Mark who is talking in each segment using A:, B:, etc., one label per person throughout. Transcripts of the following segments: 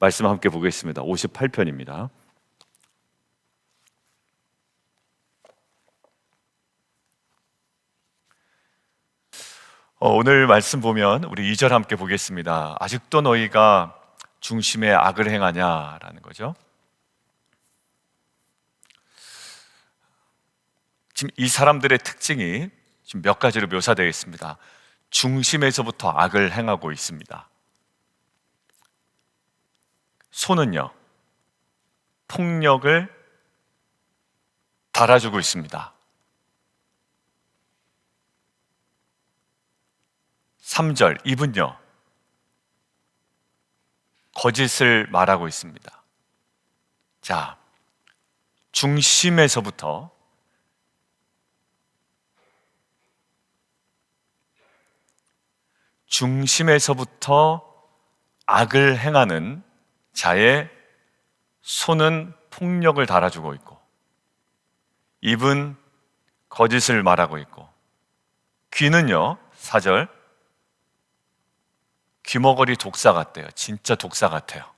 A: 말씀 함께 보겠습니다. 58편입니다. 오늘 말씀 보면 우리 2절 함께 보겠습니다. 아직도 너희가 중심에 악을 행하냐라는 거죠. 지금 이 사람들의 특징이 지금 몇 가지로 묘사되어 있습니다. 중심에서부터 악을 행하고 있습니다. 손은요, 폭력을 달아주고 있습니다. 3절, 입은요, 거짓을 말하고 있습니다. 자, 중심에서부터 악을 행하는 자의 손은 폭력을 달아주고 있고, 입은 거짓을 말하고 있고, 귀는요, 4절, 귀머거리 독사 같대요. 진짜 독사 같아요.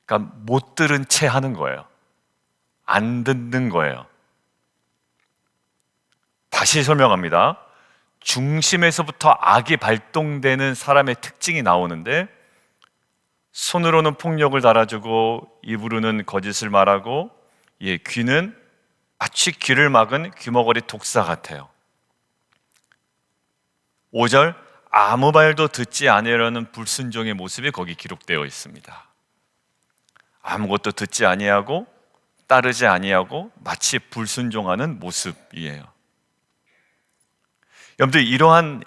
A: 그러니까 못 들은 채 하는 거예요. 안 듣는 거예요. 다시 설명합니다. 중심에서부터 악이 발동되는 사람의 특징이 나오는데, 손으로는 폭력을 달아주고 입으로는 거짓을 말하고, 귀는 마치 귀를 막은 귀머거리 독사 같아요. 5절, 아무 말도 듣지 아니하려는 불순종의 모습이 거기 기록되어 있습니다. 아무것도 듣지 아니하고 따르지 아니하고 마치 불순종하는 모습이에요. 여러분들, 이러한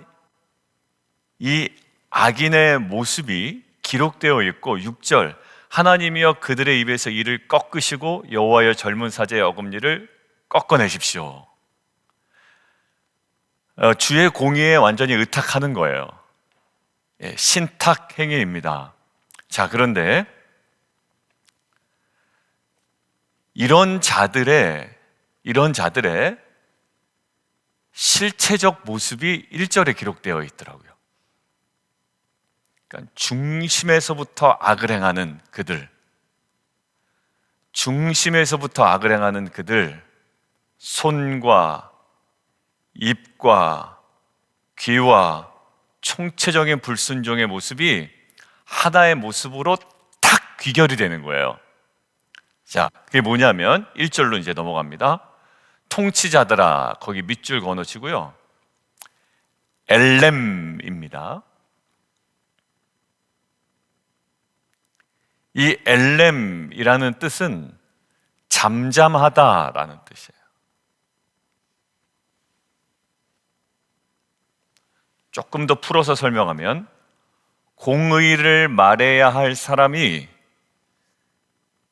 A: 이 악인의 모습이 기록되어 있고, 6절, 하나님이여 그들의 입에서 이를 꺾으시고 여호와여 젊은 사제의 어금니를 꺾어내십시오. 주의 공의에 완전히 의탁하는 거예요. 신탁 행위입니다. 자, 그런데 이런 자들의 실체적 모습이 1절에 기록되어 있더라고요. 그러니까 중심에서부터 악을 행하는 그들, 손과 입과 귀와 총체적인 불순종의 모습이 하나의 모습으로 탁 귀결이 되는 거예요. 자, 그게 뭐냐면 1절로 이제 넘어갑니다. 통치자들아, 거기 밑줄 그어놓으시고요. 엘렘입니다. 이 엘렘이라는 뜻은 잠잠하다라는 뜻이에요. 조금 더 풀어서 설명하면, 공의를 말해야 할 사람이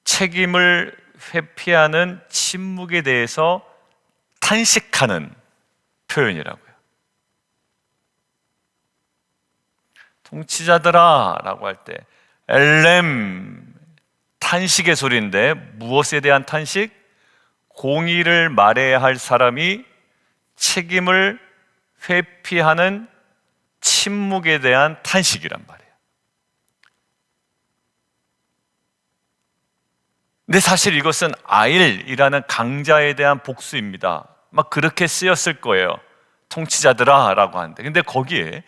A: 책임을 회피하는 침묵에 대해서 탄식하는 표현이라고요. 통치자들아 라고 할 때 엘렘, 탄식의 소리인데 무엇에 대한 탄식? 공의를 말해야 할 사람이 책임을 회피하는 침묵에 대한 탄식이란 말이에요. 근데 사실 이것은 아일이라는 강자에 대한 복수입니다. 막 그렇게 쓰였을 거예요. 통치자들아 라고 하는데, 근데 거기에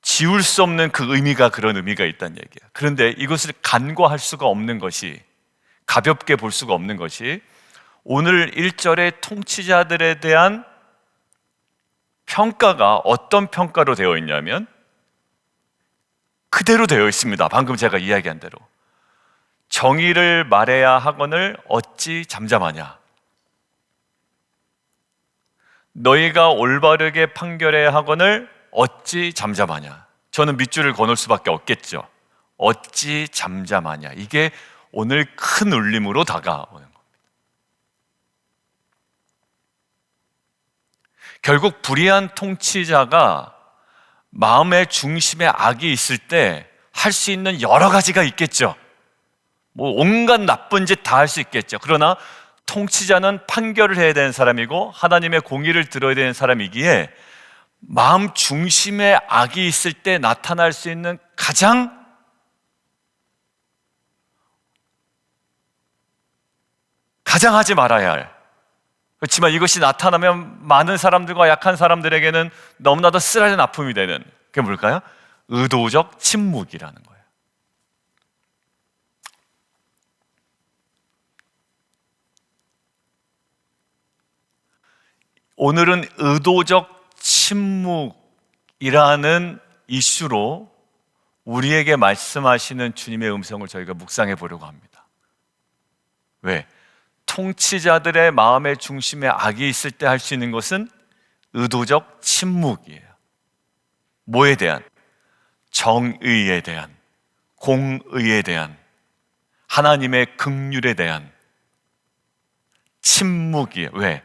A: 지울 수 없는 그 의미가, 그런 의미가 있다는 얘기예요. 그런데 이것을 간과할 수가 없는 것이, 가볍게 볼 수가 없는 것이, 오늘 1절의 통치자들에 대한 평가가 어떤 평가로 되어 있냐면 그대로 되어 있습니다. 방금 제가 이야기한 대로. 정의를 말해야 하거늘 어찌 잠잠하냐. 너희가 올바르게 판결해야 하거늘 어찌 잠잠하냐. 저는 밑줄을 거놓을 수밖에 없겠죠. 어찌 잠잠하냐. 이게 오늘 큰 울림으로 다가오는 겁니다. 결국 불의한 통치자가 마음의 중심에 악이 있을 때 할 수 있는 여러 가지가 있겠죠. 뭐 온갖 나쁜 짓 다 할 수 있겠죠. 그러나 통치자는 판결을 해야 되는 사람이고 하나님의 공의를 들어야 되는 사람이기에 마음 중심에 악이 있을 때 나타날 수 있는 가장 하지 말아야 할, 그렇지만 이것이 나타나면 많은 사람들과 약한 사람들에게는 너무나도 쓰라린 아픔이 되는, 그게 뭘까요? 의도적 침묵이라는 거예요. 오늘은 의도적 침묵이라는 이슈로 우리에게 말씀하시는 주님의 음성을 저희가 묵상해 보려고 합니다. 왜? 통치자들의 마음의 중심에 악이 있을 때 할 수 있는 것은 의도적 침묵이에요. 뭐에 대한? 정의에 대한, 공의에 대한, 하나님의 긍휼에 대한 침묵이에요. 왜?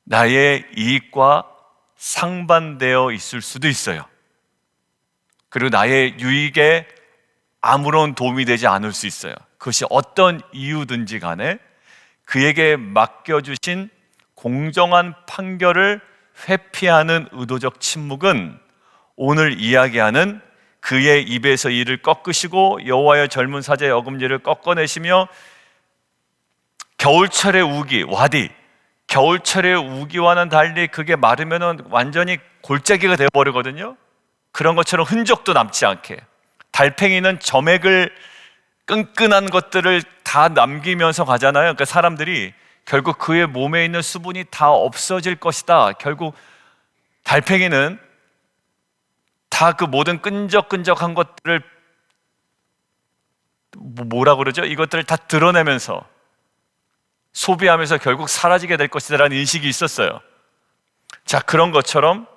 A: 나의 이익과 상반되어 있을 수도 있어요. 그리고 나의 유익에 아무런 도움이 되지 않을 수 있어요. 그것이 어떤 이유든지 간에 그에게 맡겨주신 공정한 판결을 회피하는 의도적 침묵은 오늘 이야기하는 그의 입에서 이를 꺾으시고 여호와의 젊은 사자의 어금니를 꺾어내시며 겨울철의 우기, 와디, 겨울철의 우기와는 달리 그게 마르면 완전히 골짜기가 되어버리거든요. 그런 것처럼 흔적도 남지 않게, 달팽이는 점액을, 끈끈한 것들을 다 남기면서 가잖아요. 그러니까 사람들이 결국 그의 몸에 있는 수분이 다 없어질 것이다, 결국 달팽이는 다 그 모든 끈적끈적한 것들을 뭐라 그러죠? 이것들을 다 드러내면서 소비하면서 결국 사라지게 될 것이다라는 인식이 있었어요. 자, 그런 것처럼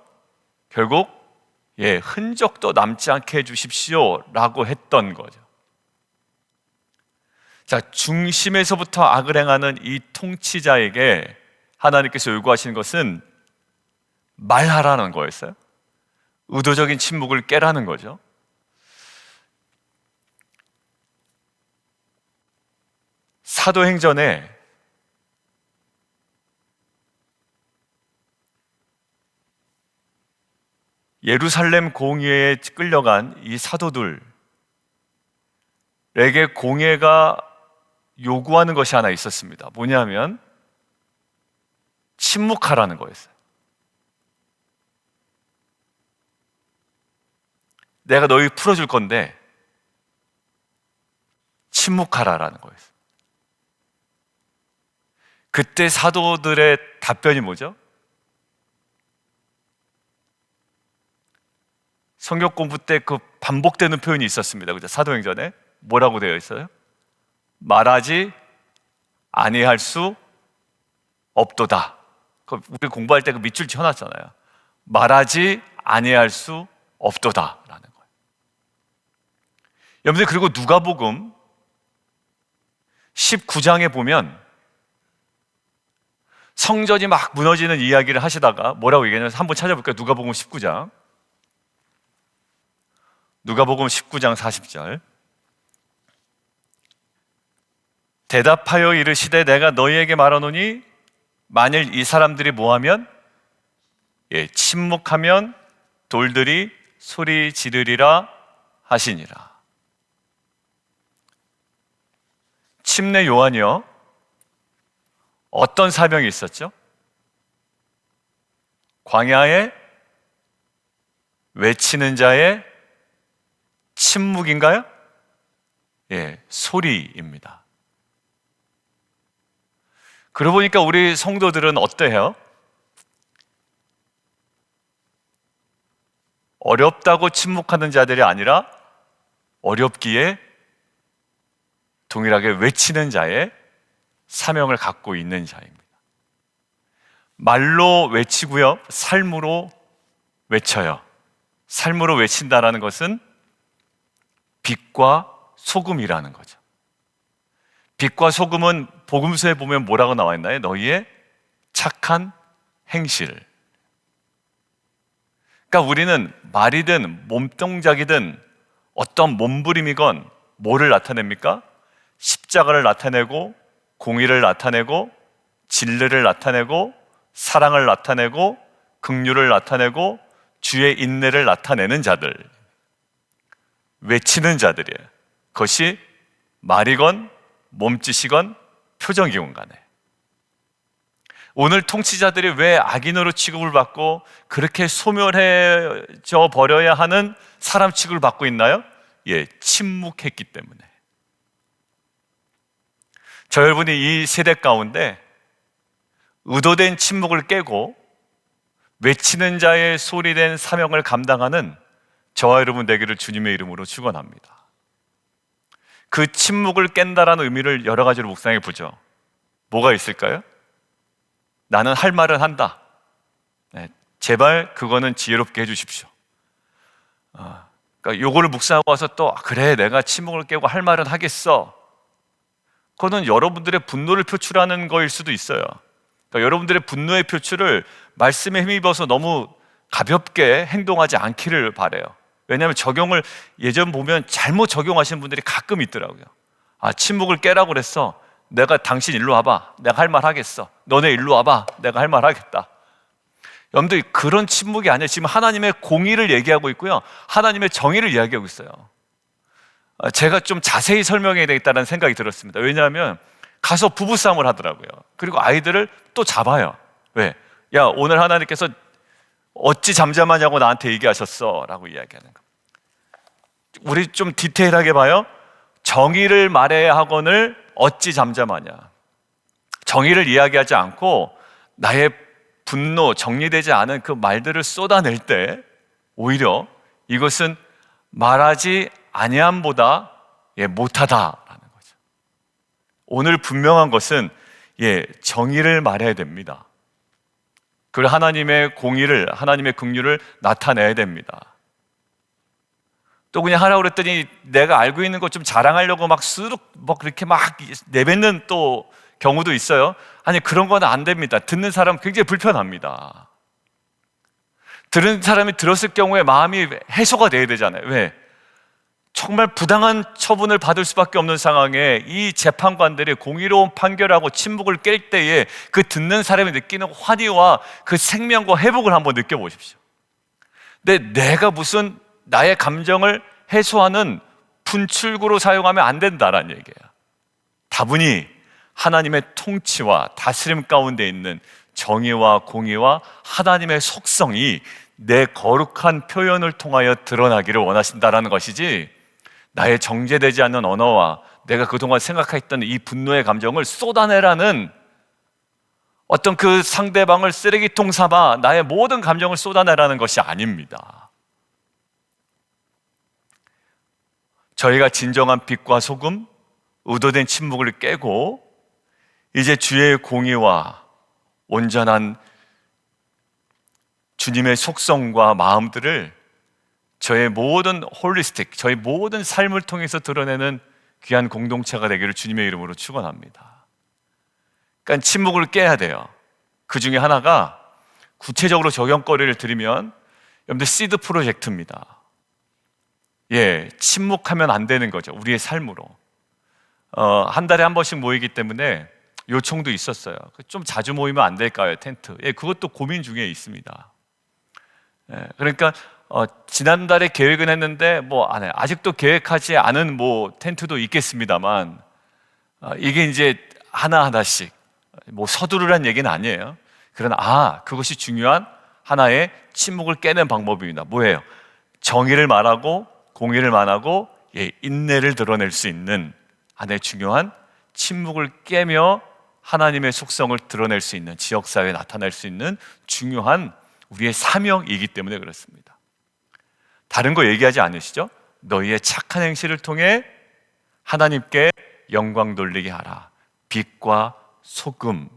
A: 결국 흔적도 남지 않게 해주십시오 라고 했던 거죠. 자, 중심에서부터 악을 행하는 이 통치자에게 하나님께서 요구하시는 것은 말하라는 거였어요. 의도적인 침묵을 깨라는 거죠. 사도행전에 예루살렘 공회에 끌려간 이 사도들에게 공회가 요구하는 것이 하나 있었습니다. 뭐냐면 침묵하라는 거였어요. 내가 너희 풀어줄 건데 침묵하라라는 거였어요. 그때 사도들의 답변이 뭐죠? 성경 공부 때 그 반복되는 표현이 있었습니다. 그죠? 사도행전에 뭐라고 되어 있어요? 말하지 아니할 수 없도다. 우리 공부할 때 그 밑줄 쳐놨잖아요. 말하지 아니할 수 없도다라는 거예요. 여러분들, 그리고 누가복음 19장에 보면 성전이 막 무너지는 이야기를 하시다가 뭐라고 얘기하냐면, 한번 찾아볼까요? 누가복음 19장. 누가복음 19장 40절. 대답하여 이르시되 내가 너희에게 말하노니 만일 이 사람들이 뭐하면, 침묵하면 돌들이 소리 지르리라 하시니라. 침례 요한이요, 어떤 사명이 있었죠? 광야에 외치는 자의 침묵인가요? 소리입니다. 그러고 보니까 우리 성도들은 어때요? 어렵다고 침묵하는 자들이 아니라 어렵기에 동일하게 외치는 자의 사명을 갖고 있는 자입니다. 말로 외치고요, 삶으로 외쳐요. 삶으로 외친다라는 것은 빛과 소금이라는 거죠. 빛과 소금은 복음서에 보면 뭐라고 나와 있나요? 너희의 착한 행실. 그러니까 우리는 말이든 몸동작이든 어떤 몸부림이건 뭐를 나타냅니까? 십자가를 나타내고, 공의를 나타내고, 진리를 나타내고, 사랑을 나타내고, 긍휼을 나타내고 주의 인내를 나타내는 자들, 외치는 자들이에요. 그것이 말이건 몸짓이건 표정이건 간에. 오늘 통치자들이 왜 악인으로 취급을 받고 그렇게 소멸해져 버려야 하는 사람 취급을 받고 있나요? 예, 침묵했기 때문에. 저 여러분이 이 세대 가운데 의도된 침묵을 깨고 외치는 자의 소리된 사명을 감당하는 저와 여러분 되기를 주님의 이름으로 축원합니다. 그 침묵을 깬다라는 의미를 여러 가지로 묵상해 보죠. 뭐가 있을까요? 나는 할 말은 한다. 네, 제발 그거는 지혜롭게 해주십시오. 그러니까 요거를 묵상하고 와서 또 그래 내가 침묵을 깨고 할 말은 하겠어. 그거는 여러분들의 분노를 표출하는 거일 수도 있어요. 그러니까 여러분들의 분노의 표출을 말씀에 힘입어서 너무 가볍게 행동하지 않기를 바라요. 왜냐하면 적용을 예전 보면 잘못 적용하시는 분들이 가끔 있더라고요. 아, 침묵을 깨라고 그랬어. 내가 당신 일로 와봐. 내가 할 말 하겠어. 너네 일로 와봐. 내가 할 말 하겠다. 여러분들 그런 침묵이 아니에요. 지금 하나님의 공의를 얘기하고 있고요. 하나님의 정의를 이야기하고 있어요. 제가 좀 자세히 설명해야 되겠다는 생각이 들었습니다. 왜냐하면 가서 부부싸움을 하더라고요. 그리고 아이들을 또 잡아요. 왜? 야, 오늘 하나님께서 어찌 잠잠하냐고 나한테 얘기하셨어 라고 이야기하는 거. 우리 좀 디테일하게 봐요. 정의를 말해야 하거늘 어찌 잠잠하냐. 정의를 이야기하지 않고 나의 분노, 정리되지 않은 그 말들을 쏟아낼 때 오히려 이것은 말하지 아니함보다 못하다라는 거죠. 오늘 분명한 것은 정의를 말해야 됩니다. 그리고 하나님의 공의를, 하나님의 긍휼을 나타내야 됩니다. 또 그냥 하라고 그랬더니 내가 알고 있는 것 좀 자랑하려고 막 스르륵 그렇게 막 내뱉는 또 경우도 있어요. 아니, 그런 건 안 됩니다. 듣는 사람 굉장히 불편합니다. 들은 사람이 들었을 경우에 마음이 해소가 돼야 되잖아요. 왜? 정말 부당한 처분을 받을 수밖에 없는 상황에 이 재판관들이 공의로운 판결하고 침묵을 깰 때에 그 듣는 사람이 느끼는 환희와 그 생명과 회복을 한번 느껴보십시오. 근데 내가 무슨 나의 감정을 해소하는 분출구로 사용하면 안 된다라는 얘기예요. 다분히 하나님의 통치와 다스림 가운데 있는 정의와 공의와 하나님의 속성이 내 거룩한 표현을 통하여 드러나기를 원하신다라는 것이지, 나의 정제되지 않는 언어와 내가 그동안 생각했던 이 분노의 감정을 쏟아내라는 어떤 그 상대방을 쓰레기통 삼아 나의 모든 감정을 쏟아내라는 것이 아닙니다. 저희가 진정한 빛과 소금, 의도된 침묵을 깨고 이제 주의 공의와 온전한 주님의 속성과 마음들을 저의 모든 홀리스틱, 저의 모든 삶을 통해서 드러내는 귀한 공동체가 되기를 주님의 이름으로 축원합니다. 그러니까 침묵을 깨야 돼요. 그 중에 하나가 구체적으로 적용거리를 드리면 여러분들 시드 프로젝트입니다. 침묵하면 안 되는 거죠. 우리의 삶으로. 한 달에 한 번씩 모이기 때문에 요청도 있었어요. 좀 자주 모이면 안 될까요, 텐트? 그것도 고민 중에 있습니다. 그러니까 지난달에 계획은 했는데 아직도 계획하지 않은 텐트도 있겠습니다만, 이게 이제 하나하나씩 서두르란 얘기는 아니에요. 그러나 그것이 중요한 하나의 침묵을 깨는 방법입니다. 뭐예요? 정의를 말하고 공의를 말하고 인내를 드러낼 수 있는 하나의 중요한 침묵을 깨며 하나님의 속성을 드러낼 수 있는, 지역사회에 나타낼 수 있는 중요한 우리의 사명이기 때문에 그렇습니다. 다른 거 얘기하지 않으시죠? 너희의 착한 행실을 통해 하나님께 영광 돌리게 하라. 빛과 소금이에요.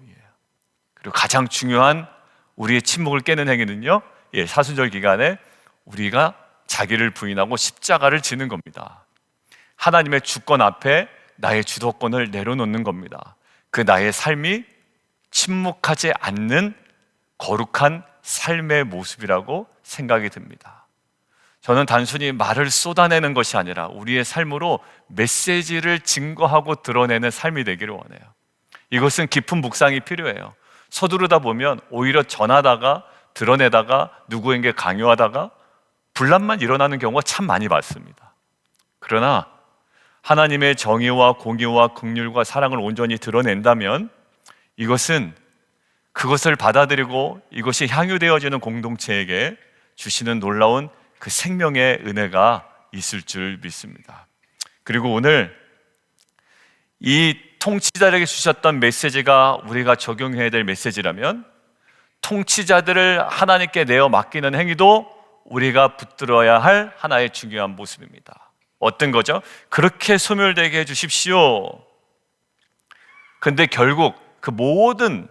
A: 그리고 가장 중요한 우리의 침묵을 깨는 행위는요, 사순절 기간에 우리가 자기를 부인하고 십자가를 지는 겁니다. 하나님의 주권 앞에 나의 주도권을 내려놓는 겁니다. 그 나의 삶이 침묵하지 않는 거룩한 삶의 모습이라고 생각이 듭니다. 저는 단순히 말을 쏟아내는 것이 아니라 우리의 삶으로 메시지를 증거하고 드러내는 삶이 되기를 원해요. 이것은 깊은 묵상이 필요해요. 서두르다 보면 오히려 전하다가 드러내다가 누구에게 강요하다가 분란만 일어나는 경우가 참 많이 봤습니다. 그러나 하나님의 정의와 공의와 긍휼과 사랑을 온전히 드러낸다면 이것은 그것을 받아들이고 이것이 향유되어지는 공동체에게 주시는 놀라운 그 생명의 은혜가 있을 줄 믿습니다. 그리고 오늘 이 통치자들에게 주셨던 메시지가 우리가 적용해야 될 메시지라면 통치자들을 하나님께 내어 맡기는 행위도 우리가 붙들어야 할 하나의 중요한 모습입니다. 어떤 거죠? 그렇게 소멸되게 해주십시오. 근데 결국 그 모든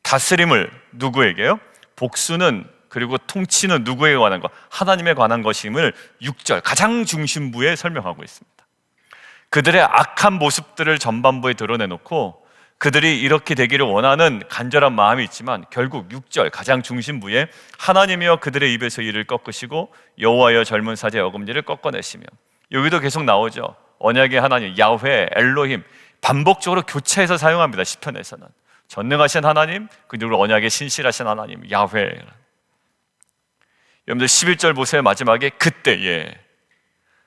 A: 다스림을 누구에게요? 복수는 그리고 통치는 누구에게 관한 것? 하나님에 관한 것임을 6절 가장 중심부에 설명하고 있습니다. 그들의 악한 모습들을 전반부에 드러내놓고 그들이 이렇게 되기를 원하는 간절한 마음이 있지만 결국 6절 가장 중심부에 하나님이여 그들의 입에서 이를 꺾으시고 여호와여 젊은 사제 어금니를 꺾어내시며, 여기도 계속 나오죠. 언약의 하나님 야훼 엘로힘 반복적으로 교차해서 사용합니다. 시편에서는 전능하신 하나님, 그리고 언약의 신실하신 하나님 야훼. 여러분들 11절 보세요. 마지막에 그때에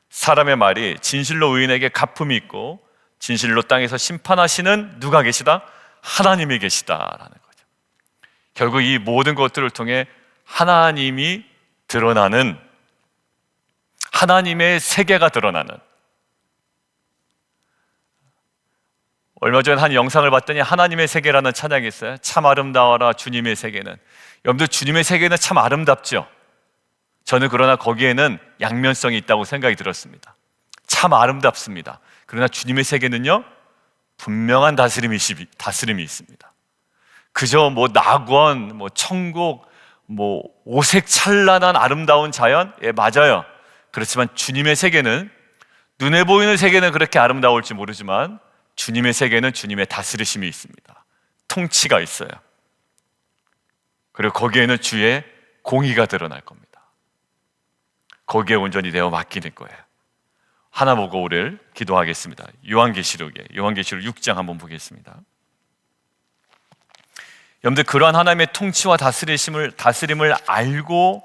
A: 사람의 말이 진실로 의인에게 갚음이 있고 진실로 땅에서 심판하시는 누가 계시다? 하나님이 계시다라는 거죠. 결국 이 모든 것들을 통해 하나님이 드러나는, 하나님의 세계가 드러나는. 얼마 전에 한 영상을 봤더니 하나님의 세계라는 찬양이 있어요. 참 아름다워라 주님의 세계는. 여러분들 주님의 세계는 참 아름답죠. 저는 그러나 거기에는 양면성이 있다고 생각이 들었습니다. 참 아름답습니다. 그러나 주님의 세계는요, 분명한 다스림이 있습니다. 그저 뭐 낙원, 뭐 천국, 뭐 오색 찬란한 아름다운 자연, 예, 맞아요. 그렇지만 주님의 세계는, 눈에 보이는 세계는 그렇게 아름다울지 모르지만 주님의 세계는 주님의 다스리심이 있습니다. 통치가 있어요. 그리고 거기에는 주의 공의가 드러날 겁니다. 거기에 온전히 내어 맡기는 거예요. 하나 보고 우리를 기도하겠습니다. 요한계시록 6장 한번 보겠습니다. 여러분들 그러한 하나님의 통치와 다스림을 알고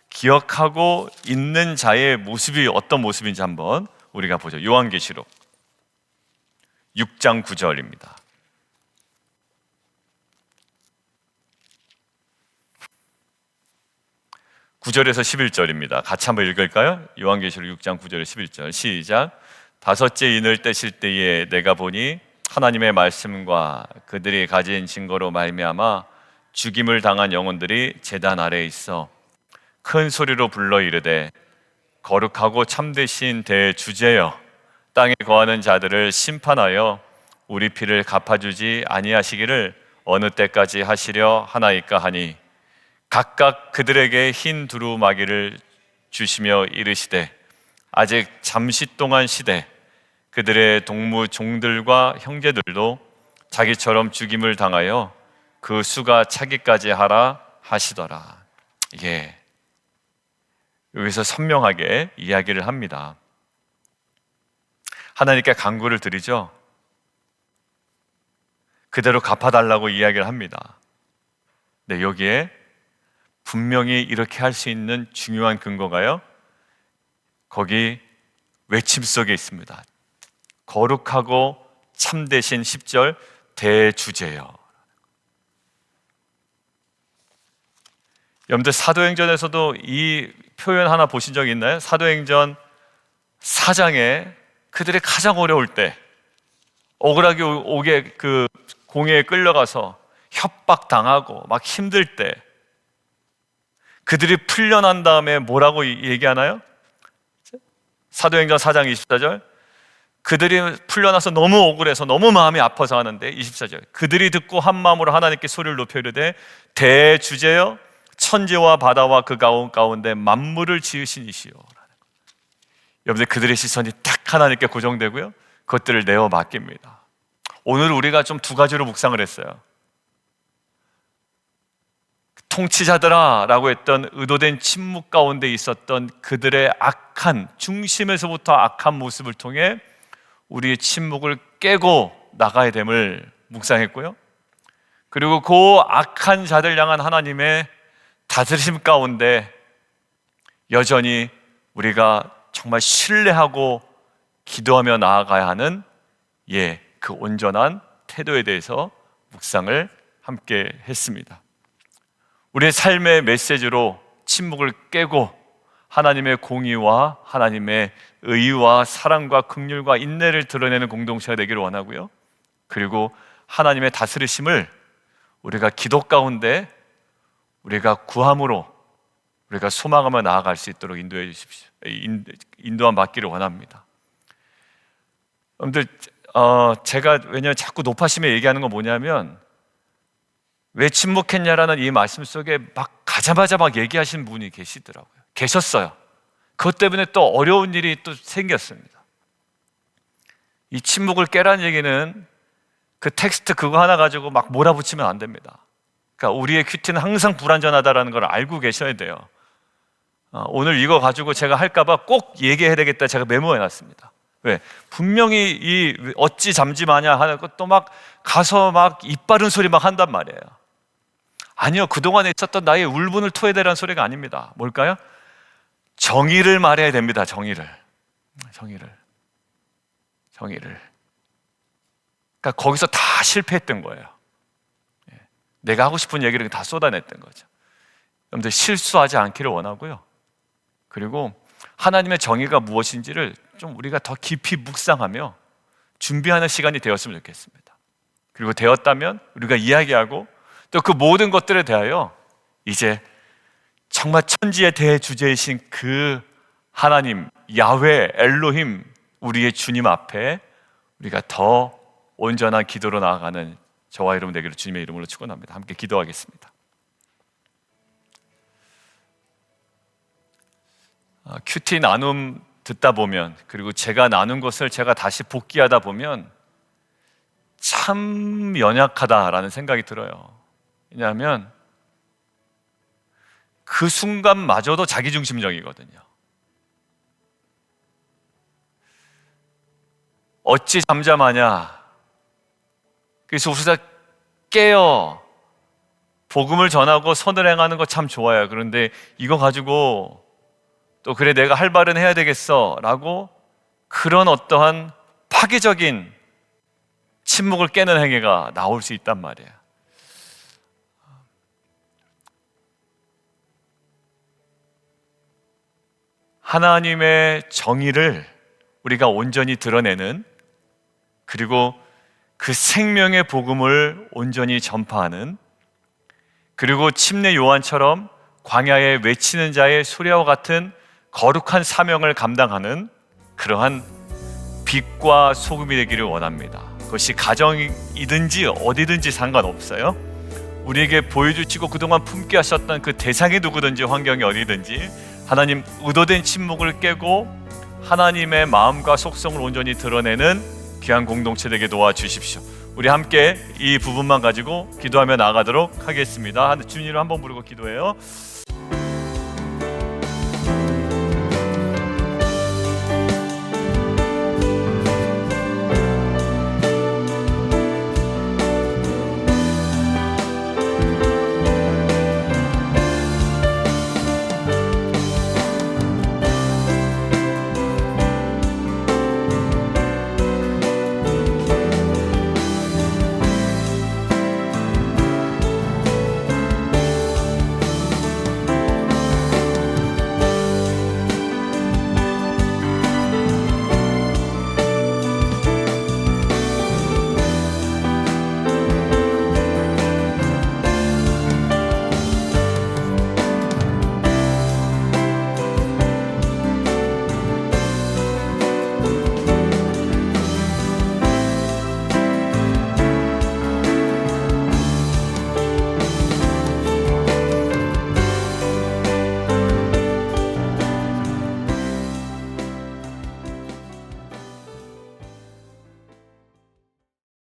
A: 기억하고 있는 자의 모습이 어떤 모습인지 한번 우리가 보죠. 요한계시록 6장 9절입니다. 9절에서 11절입니다. 같이 한번 읽을까요? 요한계시록 6장 9절에 11절 시작. 다섯째 인을 떼실 때에 내가 보니 하나님의 말씀과 그들이 가진 증거로 말미암아 죽임을 당한 영혼들이 제단 아래에 있어 큰 소리로 불러 이르되 거룩하고 참되신 대주제여 땅에 거하는 자들을 심판하여 우리 피를 갚아주지 아니하시기를 어느 때까지 하시려 하나이까 하니 각각 그들에게 흰 두루마기를 주시며 이르시되 아직 잠시 동안 쉬되 그들의 동무 종들과 형제들도 자기처럼 죽임을 당하여 그 수가 차기까지 하라 하시더라. 예, 여기서 선명하게 이야기를 합니다. 하나님께 간구를 드리죠. 그대로 갚아달라고 이야기를 합니다. 네, 여기에 분명히 이렇게 할 수 있는 중요한 근거가요, 거기 외침 속에 있습니다. 거룩하고 참되신 10절 대주제여. 여러분들 사도행전에서도 이 표현 하나 보신 적 있나요? 사도행전 4장에 그들이 가장 어려울 때, 억울하게 오게 그 공회에 끌려가서 협박당하고 막 힘들 때 그들이 풀려난 다음에 뭐라고 얘기하나요? 사도행전 4장 24절 그들이 풀려나서 너무 억울해서 너무 마음이 아파서 하는데 24절 그들이 듣고 한 마음으로 하나님께 소리를 높여 이르되 대주제여 천지와 바다와 그 가운데 만물을 지으신 이시여. 여러분들 그들의 시선이 딱 하나님께 고정되고요, 그것들을 내어 맡깁니다. 오늘 우리가 좀 두 가지로 묵상을 했어요. 통치자들아 라고 했던 의도된 침묵 가운데 있었던 그들의 악한, 중심에서부터 악한 모습을 통해 우리의 침묵을 깨고 나가야 됨을 묵상했고요, 그리고 그 악한 자들 향한 하나님의 다스리심 가운데 여전히 우리가 정말 신뢰하고 기도하며 나아가야 하는 그 온전한 태도에 대해서 묵상을 함께 했습니다. 우리의 삶의 메시지로 침묵을 깨고 하나님의 공의와 하나님의 의와 사랑과 긍휼과 인내를 드러내는 공동체가 되기를 원하고요. 그리고 하나님의 다스리심을 우리가 기도 가운데 우리가 구함으로 우리가 소망하며 나아갈 수 있도록 인도해 주십시오. 인도함 받기를 원합니다. 여러분들, 제가 왜냐하면 자꾸 높아심에 얘기하는 건 뭐냐면, 왜 침묵했냐라는 이 말씀 속에 막 가자마자 막 얘기하신 분이 계셨어요. 그것 때문에 또 어려운 일이 또 생겼습니다. 이 침묵을 깨라는 얘기는 그 텍스트 그거 하나 가지고 막 몰아붙이면 안 됩니다. 그러니까 우리의 큐티는 항상 불완전하다라는 걸 알고 계셔야 돼요. 오늘 이거 가지고 제가 할까봐 꼭 얘기해야 되겠다 제가 메모해놨습니다. 왜? 분명히 이 어찌 잠지 마냐 하는 것도 막 가서 막 입 바른 소리 막 한단 말이에요. 아니요, 그동안에 있었던 나의 울분을 토해대라는 소리가 아닙니다. 뭘까요? 정의를 말해야 됩니다. 정의를. 그러니까 거기서 다 실패했던 거예요. 내가 하고 싶은 얘기를 다 쏟아냈던 거죠. 여러분들, 실수하지 않기를 원하고요. 그리고 하나님의 정의가 무엇인지를 좀 우리가 더 깊이 묵상하며 준비하는 시간이 되었으면 좋겠습니다. 그리고 되었다면 우리가 이야기하고 또 그 모든 것들에 대하여 이제 정말 천지의 대주제이신 그 하나님 야훼 엘로힘 우리의 주님 앞에 우리가 더 온전한 기도로 나아가는 저와 여러분 되기를 주님의 이름으로 축원합니다. 함께 기도하겠습니다. 큐티 나눔 듣다 보면, 그리고 제가 나눈 것을 제가 다시 복기하다 보면 참 연약하다라는 생각이 들어요. 왜냐하면 그 순간마저도 자기중심적이거든요. 어찌 잠잠하냐. 그래서 우리가 깨어 복음을 전하고 선을 행하는 거 참 좋아요. 그런데 이거 가지고 또 그래 내가 할 말은 해야 되겠어 라고 그런 어떠한 파괴적인 침묵을 깨는 행위가 나올 수 있단 말이에요. 하나님의 정의를 우리가 온전히 드러내는, 그리고 그 생명의 복음을 온전히 전파하는, 그리고 침례 요한처럼 광야에 외치는 자의 소리와 같은 거룩한 사명을 감당하는 그러한 빛과 소금이 되기를 원합니다. 그것이 가정이든지 어디든지 상관없어요. 우리에게 보여주시고 그동안 품게 하셨던 그 대상이 누구든지 환경이 어디든지 하나님 의도된 침묵을 깨고 하나님의 마음과 속성을 온전히 드러내는 귀한 공동체 되게 도와주십시오. 우리 함께 이 부분만 가지고 기도하며 나아가도록 하겠습니다. 주님을 한번 부르고 기도해요.